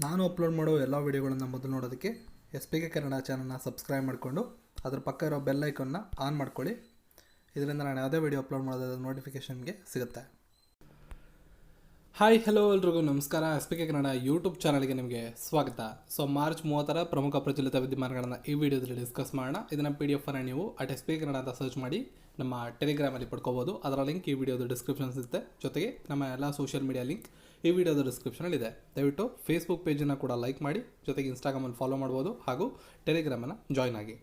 ನಾನು ಅಪ್ಲೋಡ್ ಮಾಡೋ ಎಲ್ಲ ವೀಡಿಯೋಗಳನ್ನು ಮೊದಲು ನೋಡೋದಕ್ಕೆ ಎಸ್ ಪಿ ಕೆ ಕನ್ನಡ ಚಾನಲ್ನ ಸಬ್ಸ್ಕ್ರೈಬ್ ಮಾಡಿಕೊಂಡು ಅದರ ಪಕ್ಕ ಇರೋ ಬೆಲ್ ಐಕನ್ನ ಆನ್ ಮಾಡ್ಕೊಳ್ಳಿ. ಇದರಿಂದ ನಾನು ಯಾವುದೇ ವೀಡಿಯೋ ಅಪ್ಲೋಡ್ ಮಾಡೋದು ನೋಟಿಫಿಕೇಷನ್ಗೆ ಸಿಗುತ್ತೆ. ಹಾಯ್ ಹಲೋ ಎಲ್ರಿಗೂ ನಮಸ್ಕಾರ. S P K Kannada YouTube ಚಾನಲ್ಗೆ ನಿಮಗೆ ಸ್ವಾಗತ. ಮಾರ್ಚ್ 30 ಪ್ರಮುಖ ಪ್ರಚಲಿತ ವಿದ್ಯಮಾನಗಳನ್ನು ಈ ವಿಡಿಯೋದಲ್ಲಿ ಡಿಸ್ಕಸ್ ಮಾಡೋಣ. ಇದನ್ನು PDF ಅನ್ನು ನೀವು ಎಸ್ ಪಿ ಕೆ ಕನ್ನಡ ಅಂತ ಸರ್ಚ್ ಮಾಡಿ ನಮ್ಮ ಟೆಲಿಗ್ರಾಮಲ್ಲಿ ಪಡ್ಕೋಬೋದು. ಅದರ ಲಿಂಕ್ ಈ ವಿಡಿಯೋದ ಡಿಸ್ಕ್ರಿಪ್ಷನ್ ಸಿಗುತ್ತೆ. ಜೊತೆಗೆ ನಮ್ಮ ಎಲ್ಲ ಸೋಷಿಯಲ್ ಮೀಡಿಯಾ ಲಿಂಕ್ ಈ ವಿಡಿಯೋದ ಡಿಸ್ಕ್ರಿಪ್ಷನಲ್ಲಿದೆ. ದಯವಿಟ್ಟು ಫೇಸ್ಬುಕ್ ಪೇಜನ್ನು ಕೂಡ ಲೈಕ್ ಮಾಡಿ, ಜೊತೆಗೆ ಇನ್ಸ್ಟಾಗ್ರಾಮಲ್ಲಿ ಫಾಲೋ ಮಾಡ್ಬೋದು, ಹಾಗೂ ಟೆಲಿಗ್ರಾಮನ್ನು ಜಾಯ್ನ್ ಆಗಿ.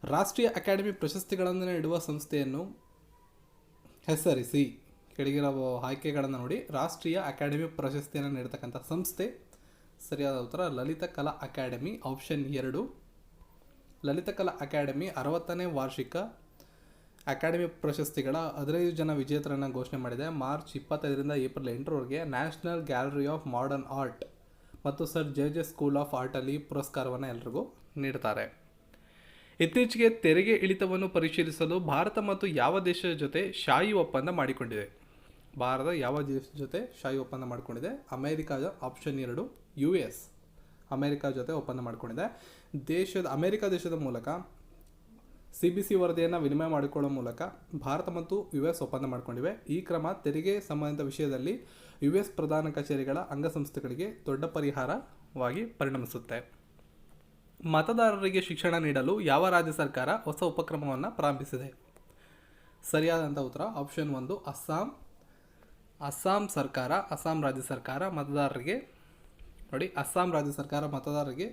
ರಾಷ್ಟ್ರೀಯ ಅಕಾಡೆಮಿ ಪ್ರಶಸ್ತಿಗಳನ್ನು ನೀಡುವ ಸಂಸ್ಥೆಯನ್ನು ಹೆಸರಿಸಿ. ಕೆಳಗಿರೋ ಆಯ್ಕೆಗಳನ್ನು ನೋಡಿ. ರಾಷ್ಟ್ರೀಯ ಅಕಾಡೆಮಿ ಪ್ರಶಸ್ತಿಯನ್ನು ನೀಡತಕ್ಕಂಥ ಸಂಸ್ಥೆ, ಸರಿಯಾದ ಉತ್ತರ ಲಲಿತ ಕಲಾ ಅಕಾಡೆಮಿ, ಆಪ್ಷನ್ 2. ಲಲಿತ ಕಲಾ ಅಕಾಡೆಮಿ 60ನೇ ವಾರ್ಷಿಕ ಅಕಾಡೆಮಿ ಪ್ರಶಸ್ತಿಗಳ 15 ಜನ ವಿಜೇತರನ್ನು ಘೋಷಣೆ ಮಾಡಿದೆ. ಮಾರ್ಚ್ 25ರಿಂದ ಏಪ್ರಿಲ್ 8ರವರೆಗೆ National Gallery of Modern Art ಮತ್ತು ಸರ್ ಜೆ ಸ್ಕೂಲ್ ಆಫ್ ಆರ್ಟಲ್ಲಿ ಪುರಸ್ಕಾರವನ್ನು ಎಲ್ಲರಿಗೂ ನೀಡುತ್ತಾರೆ. ಇತ್ತೀಚೆಗೆ ತೆರಿಗೆ ಇಳಿತವನ್ನು ಪರಿಶೀಲಿಸಲು ಭಾರತ ಮತ್ತು ಯಾವ ದೇಶದ ಜೊತೆ ಶಾಯಿ ಒಪ್ಪಂದ ಮಾಡಿಕೊಂಡಿದೆ? ಭಾರತ ಯಾವ ದೇಶದ ಜೊತೆ ಶಾಯಿ ಒಪ್ಪಂದ ಮಾಡಿಕೊಂಡಿದೆ? ಅಮೆರಿಕಾದ, ಆಪ್ಷನ್ 2, US. ಅಮೆರಿಕ ಜೊತೆ ಒಪ್ಪಂದ ಮಾಡಿಕೊಂಡಿದೆ. ಅಮೆರಿಕ ದೇಶದ ಮೂಲಕ CBC ವರದಿಯನ್ನು ವಿನಿಮಯ ಮಾಡಿಕೊಳ್ಳುವ ಮೂಲಕ ಭಾರತ ಮತ್ತು US ಒಪ್ಪಂದ ಮಾಡಿಕೊಂಡಿವೆ. ಈ ಕ್ರಮ ತೆರಿಗೆ ಸಂಬಂಧಿತ ವಿಷಯದಲ್ಲಿ US ಪ್ರಧಾನ ಕಚೇರಿಗಳ ಅಂಗಸಂಸ್ಥೆಗಳಿಗೆ ದೊಡ್ಡ ಪರಿಹಾರವಾಗಿ ಪರಿಣಮಿಸುತ್ತೆ. ಮತದಾರರಿಗೆ ಶಿಕ್ಷಣ ನೀಡಲು ಯಾವ ರಾಜ್ಯ ಸರ್ಕಾರ ಹೊಸ ಉಪಕ್ರಮವನ್ನು ಪ್ರಾರಂಭಿಸಿದೆ? ಸರಿಯಾದಂಥ ಉತ್ತರ ಆಪ್ಷನ್ 1, ಅಸ್ಸಾಂ ಸರ್ಕಾರ. ಅಸ್ಸಾಂ ರಾಜ್ಯ ಸರ್ಕಾರ ಮತದಾರರಿಗೆ ನೋಡಿ, ಅಸ್ಸಾಂ ರಾಜ್ಯ ಸರ್ಕಾರ ಮತದಾರರಿಗೆ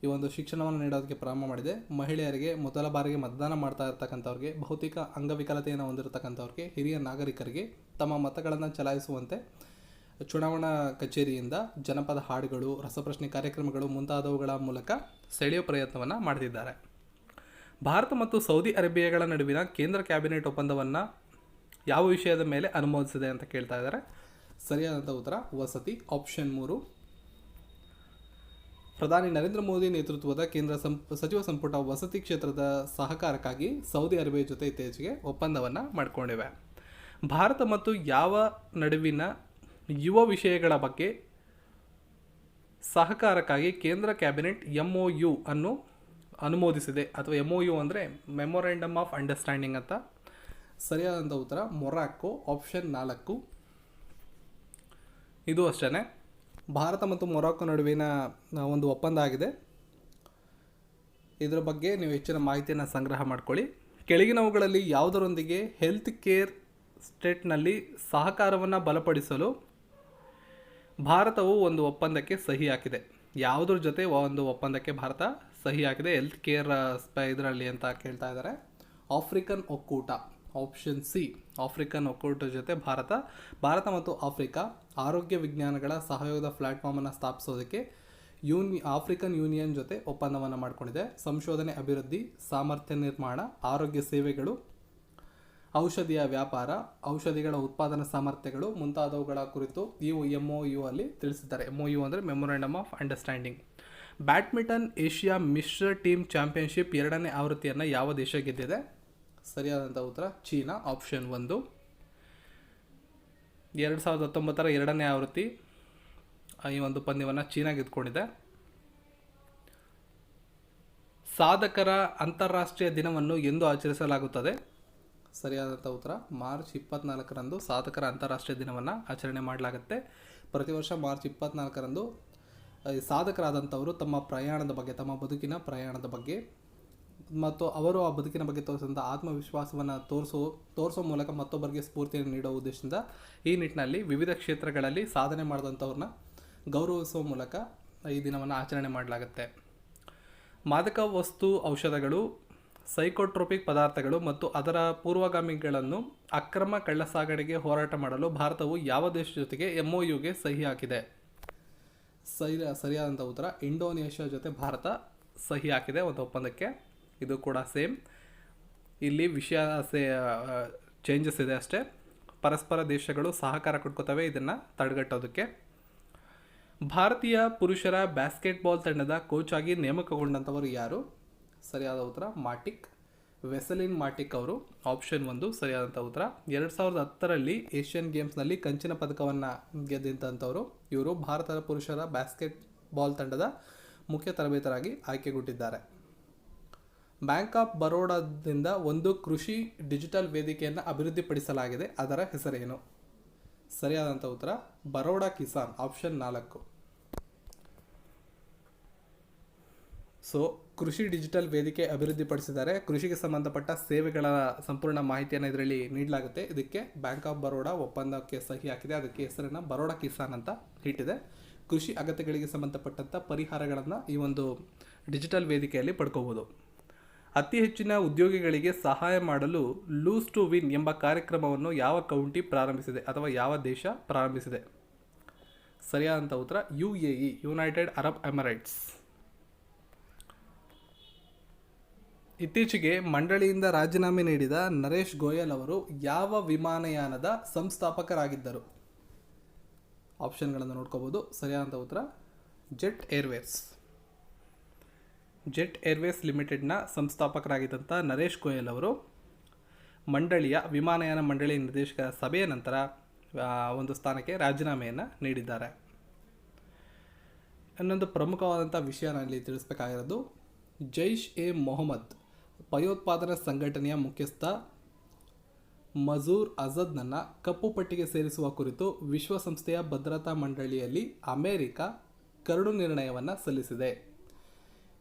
ಈ ಒಂದು ಶಿಕ್ಷಣವನ್ನು ನೀಡೋದಕ್ಕೆ ಪ್ರಾರಂಭ ಮಾಡಿದೆ. ಮಹಿಳೆಯರಿಗೆ, ಮೊದಲ ಬಾರಿಗೆ ಮತದಾನ ಮಾಡ್ತಾ ಇರ್ತಕ್ಕಂಥವ್ರಿಗೆ, ಭೌತಿಕ ಅಂಗವಿಕಲತೆಯನ್ನು ಹೊಂದಿರತಕ್ಕಂಥವ್ರಿಗೆ, ಹಿರಿಯ ನಾಗರಿಕರಿಗೆ ತಮ್ಮ ಮತಗಳನ್ನು ಚಲಾಯಿಸುವಂತೆ ಚುನಾವಣಾ ಕಚೇರಿಯಿಂದ ಜನಪದ ಹಾಡುಗಳು, ರಸಪ್ರಶ್ನೆ ಕಾರ್ಯಕ್ರಮಗಳು ಮುಂತಾದವುಗಳ ಮೂಲಕ ಸೆಳೆಯುವ ಪ್ರಯತ್ನವನ್ನು ಮಾಡ್ತಿದ್ದಾರೆ. ಭಾರತ ಮತ್ತು ಸೌದಿ ಅರೇಬಿಯಾಗಳ ನಡುವಿನ ಕೇಂದ್ರ ಕ್ಯಾಬಿನೆಟ್ ಒಪ್ಪಂದವನ್ನು ಯಾವ ವಿಷಯದ ಮೇಲೆ ಅನುಮೋದಿಸಿದೆ ಅಂತ ಕೇಳ್ತಾ ಇದ್ದಾರೆ. ಸರಿಯಾದಂಥ ಉತ್ತರ ವಸತಿ, ಆಪ್ಷನ್ 3. ಪ್ರಧಾನಿ ನರೇಂದ್ರ ಮೋದಿ ನೇತೃತ್ವದ ಕೇಂದ್ರ ಸಚಿವ ಸಂಪುಟ ವಸತಿ ಕ್ಷೇತ್ರದ ಸಹಕಾರಕ್ಕಾಗಿ ಸೌದಿ ಅರೇಬಿಯಾ ಜೊತೆ ಇತ್ತೀಚೆಗೆ ಒಪ್ಪಂದವನ್ನು ಮಾಡಿಕೊಂಡಿವೆ. ಭಾರತ ಮತ್ತು ಯಾವ ನಡುವಿನ ಯುವ ವಿಷಯಗಳ ಬಗ್ಗೆ ಸಹಕಾರಕ್ಕಾಗಿ ಕೇಂದ್ರ ಕ್ಯಾಬಿನೆಟ್ MOU ಅನ್ನು ಅನುಮೋದಿಸಿದೆ? ಅಥವಾ MOU ಅಂದರೆ ಮೆಮೊರೆಂಡಮ್ ಆಫ್ ಅಂಡರ್ಸ್ಟ್ಯಾಂಡಿಂಗ್ ಅಂತ. ಸರಿಯಾದಂಥ ಉತ್ತರ ಮೊರಾಕೊ, ಆಪ್ಷನ್ 4. ಇದು ಅಷ್ಟೇ, ಭಾರತ ಮತ್ತು ಮೊರಾಕೊ ನಡುವಿನ ಒಂದು ಒಪ್ಪಂದ ಆಗಿದೆ. ಇದರ ಬಗ್ಗೆ ನೀವು ಹೆಚ್ಚಿನ ಮಾಹಿತಿಯನ್ನು ಸಂಗ್ರಹ ಮಾಡ್ಕೊಳ್ಳಿ. ಕೆಳಗಿನವುಗಳಲ್ಲಿ ಯಾವುದರೊಂದಿಗೆ ಹೆಲ್ತ್ ಕೇರ್ ಸ್ಟೇಟ್ನಲ್ಲಿ ಸಹಕಾರವನ್ನು ಬಲಪಡಿಸಲು ಭಾರತವು ಒಂದು ಒಪ್ಪಂದಕ್ಕೆ ಸಹಿ ಹಾಕಿದೆ? ಯಾವುದ್ರ ಜೊತೆ ಒಂದು ಒಪ್ಪಂದಕ್ಕೆ ಭಾರತ ಸಹಿ ಹಾಕಿದೆ ಹೆಲ್ತ್ ಕೇರ್ ಇದರಲ್ಲಿ ಅಂತ ಕೇಳ್ತಾ ಇದ್ದಾರೆ. ಆಫ್ರಿಕನ್ ಒಕ್ಕೂಟ, ಆಪ್ಷನ್ C. ಆಫ್ರಿಕನ್ ಒಕ್ಕೂಟದ ಜೊತೆ ಭಾರತ ಮತ್ತು ಆಫ್ರಿಕಾ ಆರೋಗ್ಯ ವಿಜ್ಞಾನಗಳ ಸಹಯೋಗದ ಪ್ಲಾಟ್ಫಾರ್ಮನ್ನು ಸ್ಥಾಪಿಸೋದಕ್ಕೆ ಆಫ್ರಿಕನ್ ಯೂನಿಯನ್ ಜೊತೆ ಒಪ್ಪಂದವನ್ನು ಮಾಡಿಕೊಂಡಿದೆ. ಸಂಶೋಧನೆ, ಅಭಿವೃದ್ಧಿ, ಸಾಮರ್ಥ್ಯ ನಿರ್ಮಾಣ, ಆರೋಗ್ಯ ಸೇವೆಗಳು, ಔಷಧಿಯ ವ್ಯಾಪಾರ, ಔಷಧಿಗಳ ಉತ್ಪಾದನಾ ಸಾಮರ್ಥ್ಯಗಳು ಮುಂತಾದವುಗಳ ಕುರಿತು ಈ MOU ಅಲ್ಲಿ ತಿಳಿಸಿದ್ದಾರೆ. MOU ಅಂದರೆ memorandum of understanding. Badminton Asia Mishra team championship 2ನೇ ಆವೃತ್ತಿಯನ್ನು ಯಾವ ದೇಶ ಗೆದ್ದಿದೆ? ಸರಿಯಾದಂಥ ಉತ್ತರ ಚೀನಾ, ಆಪ್ಷನ್ 1. 2019ರ 2ನೇ ಆವೃತ್ತಿ ಈ ಒಂದು ಪಂದ್ಯವನ್ನು ಚೀನಾ ಗೆದ್ದುಕೊಂಡಿದೆ. ಸಾಧಕರ ಅಂತಾರಾಷ್ಟ್ರೀಯ ದಿನವನ್ನು ಎಂದು ಆಚರಿಸಲಾಗುತ್ತದೆ? ಸರಿಯಾದಂಥ ಉತ್ತರ ಮಾರ್ಚ್ 24ರಂದು ಸಾಧಕರ ಅಂತಾರಾಷ್ಟ್ರೀಯ ದಿನವನ್ನು ಆಚರಣೆ ಮಾಡಲಾಗುತ್ತೆ. ಪ್ರತಿ ವರ್ಷ ಮಾರ್ಚ್ 24ರಂದು ಸಾಧಕರಾದಂಥವರು ತಮ್ಮ ಪ್ರಯಾಣದ ಬಗ್ಗೆ, ತಮ್ಮ ಬದುಕಿನ ಪ್ರಯಾಣದ ಬಗ್ಗೆ ಮತ್ತು ಅವರು ಆ ಬದುಕಿನ ಬಗ್ಗೆ ತೋರಿಸಿದಂಥ ಆತ್ಮವಿಶ್ವಾಸವನ್ನು ತೋರಿಸೋ ಮೂಲಕ ಮತ್ತೊಬ್ಬರಿಗೆ ಸ್ಫೂರ್ತಿಯನ್ನು ನೀಡೋ ಉದ್ದೇಶದಿಂದ ಈ ನಿಟ್ಟಿನಲ್ಲಿ ವಿವಿಧ ಕ್ಷೇತ್ರಗಳಲ್ಲಿ ಸಾಧನೆ ಮಾಡಿದಂಥವ್ರನ್ನ ಗೌರವಿಸುವ ಮೂಲಕ ಈ ದಿನವನ್ನು ಆಚರಣೆ ಮಾಡಲಾಗುತ್ತೆ. ಮಾದಕ ವಸ್ತು, ಔಷಧಗಳು, ಸೈಕೋಟ್ರೋಪಿಕ್ ಪದಾರ್ಥಗಳು ಮತ್ತು ಅದರ ಪೂರ್ವಗಾಮಿಗಳನ್ನು ಅಕ್ರಮ ಕಳ್ಳಸಾಗಣೆಗೆ ಹೋರಾಟ ಮಾಡಲು ಭಾರತವು ಯಾವ ದೇಶದ ಜೊತೆಗೆ MOUಗೆ ಸಹಿ ಹಾಕಿದೆ? ಸರಿಯಾದಂಥ ಉತ್ತರ ಇಂಡೋನೇಷ್ಯಾ ಜೊತೆ ಭಾರತ ಸಹಿ ಹಾಕಿದೆ ಒಂದು ಒಪ್ಪಂದಕ್ಕೆ. ಇದು ಕೂಡ ಸೇಮ್, ಇಲ್ಲಿ ವಿಷಯ ಚೇಂಜಸ್ ಇದೆ ಅಷ್ಟೇ. ಪರಸ್ಪರ ದೇಶಗಳು ಸಹಕಾರ ಕೊಡ್ಕೋತವೆ ಇದನ್ನು ತಡೆಗಟ್ಟೋದಕ್ಕೆ. ಭಾರತೀಯ ಪುರುಷರ ಬ್ಯಾಸ್ಕೆಟ್ಬಾಲ್ ತಂಡದ ಕೋಚ್ ಆಗಿ ನೇಮಕಗೊಂಡಂಥವರು ಯಾರು? ಸರಿಯಾದ ಉತ್ತರ ಮಾಟಿಕ್. ವೆಸಲಿನ್ ಮಾಟಿಕ್ ಅವರು. ಆಪ್ಷನ್ 1 ಸರಿಯಾದಂಥ ಉತ್ತರ. 2010ರಲ್ಲಿ ಏಷ್ಯನ್ ಗೇಮ್ಸ್ನಲ್ಲಿ ಕಂಚಿನ ಪದಕವನ್ನು ಗೆದ್ದಂಥವರು. ಇವರು ಭಾರತದ ಪುರುಷರ ಬ್ಯಾಸ್ಕೆಟ್ ಬಾಲ್ ತಂಡದ ಮುಖ್ಯ ತರಬೇತರಾಗಿ ಆಯ್ಕೆಗೊಂಡಿದ್ದಾರೆ. ಬ್ಯಾಂಕ್ ಆಫ್ ಬರೋಡಾದಿಂದ ಒಂದು ಕೃಷಿ ಡಿಜಿಟಲ್ ವೇದಿಕೆಯನ್ನು ಅಭಿವೃದ್ಧಿಪಡಿಸಲಾಗಿದೆ. ಅದರ ಹೆಸರೇನು? ಸರಿಯಾದಂಥ ಉತ್ತರ ಬರೋಡಾ ಕಿಸಾನ್. ಆಪ್ಷನ್ 4. ಸೊ ಕೃಷಿ ಡಿಜಿಟಲ್ ವೇದಿಕೆ ಅಭಿವೃದ್ಧಿಪಡಿಸಿದ್ದಾರೆ. ಕೃಷಿಗೆ ಸಂಬಂಧಪಟ್ಟ ಸೇವೆಗಳ ಸಂಪೂರ್ಣ ಮಾಹಿತಿಯನ್ನು ಇದರಲ್ಲಿ ನೀಡಲಾಗುತ್ತೆ. ಇದಕ್ಕೆ ಬ್ಯಾಂಕ್ ಆಫ್ ಬರೋಡಾ ಒಪ್ಪಂದಕ್ಕೆ ಸಹಿ ಹಾಕಿದೆ. ಅದಕ್ಕೆ ಹೆಸರನ್ನು ಬರೋಡಾ ಕಿಸಾನ್ ಅಂತ ಇಟ್ಟಿದೆ. ಕೃಷಿ ಅಗತ್ಯಗಳಿಗೆ ಸಂಬಂಧಪಟ್ಟಂಥ ಪರಿಹಾರಗಳನ್ನು ಈ ಒಂದು ಡಿಜಿಟಲ್ ವೇದಿಕೆಯಲ್ಲಿ ಪಡ್ಕೋಬೋದು. ಅತಿ ಹೆಚ್ಚಿನ ಉದ್ಯೋಗಿಗಳಿಗೆ ಸಹಾಯ ಮಾಡಲು ಲೂಸ್ ಟು ವಿನ್ ಎಂಬ ಕಾರ್ಯಕ್ರಮವನ್ನು ಯಾವ ಕೌಂಟಿ ಪ್ರಾರಂಭಿಸಿದೆ ಅಥವಾ ಯಾವ ದೇಶ ಪ್ರಾರಂಭಿಸಿದೆ? ಸರಿಯಾದಂಥ ಉತ್ತರ UAE, ಯುನೈಟೆಡ್ ಅರಬ್ ಎಮಿರೇಟ್ಸ್. ಇತ್ತೀಚೆಗೆ ಮಂಡಳಿಯಿಂದ ರಾಜೀನಾಮೆ ನೀಡಿದ ನರೇಶ್ ಗೋಯಲ್ ಅವರು ಯಾವ ವಿಮಾನಯಾನದ ಸಂಸ್ಥಾಪಕರಾಗಿದ್ದರು? ಆಪ್ಷನ್ಗಳನ್ನು ನೋಡ್ಕೋಬೋದು. ಸರಿಯಾದಂಥ ಉತ್ತರ ಜೆಟ್ ಏರ್ವೇಸ್. ಜೆಟ್ ಏರ್ವೇಸ್ ಲಿಮಿಟೆಡ್ನ ಸಂಸ್ಥಾಪಕರಾಗಿದ್ದಂಥ ನರೇಶ್ ಗೋಯಲ್ ಅವರು ಮಂಡಳಿಯ ವಿಮಾನಯಾನ ಮಂಡಳಿ ನಿರ್ದೇಶಕರ ಸಭೆಯ ನಂತರ ಒಂದು ಸ್ಥಾನಕ್ಕೆ ರಾಜೀನಾಮೆಯನ್ನು ನೀಡಿದ್ದಾರೆ. ಇನ್ನೊಂದು ಪ್ರಮುಖವಾದಂಥ ವಿಷಯ ನಾನಿಲ್ಲಿ ತಿಳಿಸಬೇಕಾಗಿರೋದು, ಜೈಷ್ ಎ ಮೊಹಮ್ಮದ್ ಭಯೋತ್ಪಾದನಾ ಸಂಘಟನೆಯ ಮುಖ್ಯಸ್ಥ ಮಸೂದ್ ಅಜರ್ನನ್ನು ಕಪ್ಪು ಪಟ್ಟಿಗೆ ಸೇರಿಸುವ ಕುರಿತು ವಿಶ್ವಸಂಸ್ಥೆಯ ಭದ್ರತಾ ಮಂಡಳಿಯಲ್ಲಿ ಅಮೆರಿಕ ಕರಡು ನಿರ್ಣಯವನ್ನು ಸಲ್ಲಿಸಿದೆ.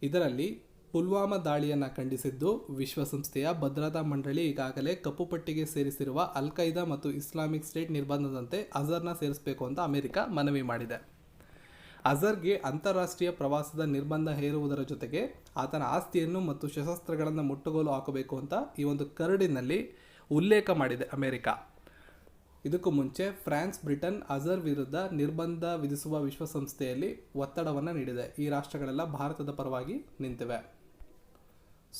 ಇದರಲ್ಲಿ ಪುಲ್ವಾಮಾ ದಾಳಿಯನ್ನು ಖಂಡಿಸಿದ್ದು, ವಿಶ್ವಸಂಸ್ಥೆಯ ಭದ್ರತಾ ಮಂಡಳಿ ಈಗಾಗಲೇ ಕಪ್ಪು ಪಟ್ಟಿಗೆ ಸೇರಿಸಿರುವ ಅಲ್ ಖೈದಾ ಮತ್ತು ಇಸ್ಲಾಮಿಕ್ ಸ್ಟೇಟ್ ನಿರ್ಬಂಧದಂತೆ ಅಜರ್ನ ಸೇರಿಸಬೇಕು ಅಂತ ಅಮೆರಿಕ ಮನವಿ ಮಾಡಿದೆ. ಅಜರ್ಗೆ ಅಂತಾರಾಷ್ಟ್ರೀಯ ಪ್ರವಾಸದ ನಿರ್ಬಂಧ ಹೇರುವುದರ ಜೊತೆಗೆ ಆತನ ಆಸ್ತಿಯನ್ನು ಮತ್ತು ಶಸ್ತ್ರಾಸ್ತ್ರಗಳನ್ನು ಮುಟ್ಟುಗೋಲು ಹಾಕಬೇಕು ಅಂತ ಈ ಒಂದು ಕರಡಿನಲ್ಲಿ ಉಲ್ಲೇಖ ಮಾಡಿದೆ ಅಮೆರಿಕ. ಇದಕ್ಕೂ ಮುಂಚೆ ಫ್ರಾನ್ಸ್, ಬ್ರಿಟನ್ ಅಜರ್ ವಿರುದ್ಧ ನಿರ್ಬಂಧ ವಿಧಿಸುವ ವಿಶ್ವಸಂಸ್ಥೆಯಲ್ಲಿ ಒತ್ತಡವನ್ನು ನೀಡಿದೆ. ಈ ರಾಷ್ಟ್ರಗಳೆಲ್ಲ ಭಾರತದ ಪರವಾಗಿ ನಿಂತಿವೆ.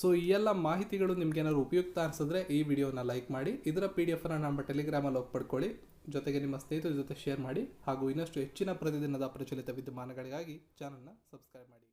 ಸೊ ಈ ಎಲ್ಲ ಮಾಹಿತಿಗಳು ನಿಮಗೇನಾದ್ರು ಉಪಯುಕ್ತ ಅನಿಸಿದ್ರೆ ಈ ವಿಡಿಯೋನ ಲೈಕ್ ಮಾಡಿ. ಇದರ PDF ನಮ್ಮ ಟೆಲಿಗ್ರಾಮಲ್ಲಿ ಹೋಗಿ ಪಡ್ಕೊಳ್ಳಿ. ಜೊತೆಗೆ ನಿಮ್ಮ ಸ್ನೇಹಿತರ ಜೊತೆ ಶೇರ್ ಮಾಡಿ. ಹಾಗೂ ಇನ್ನಷ್ಟು ಹೆಚ್ಚಿನ ಪ್ರತಿದಿನದ ಪ್ರಚಲಿತ ವಿದ್ಯಮಾನಗಳಿಗಾಗಿ ಚಾನಲ್ನ ಸಬ್ಸ್ಕ್ರೈಬ್ ಮಾಡಿ.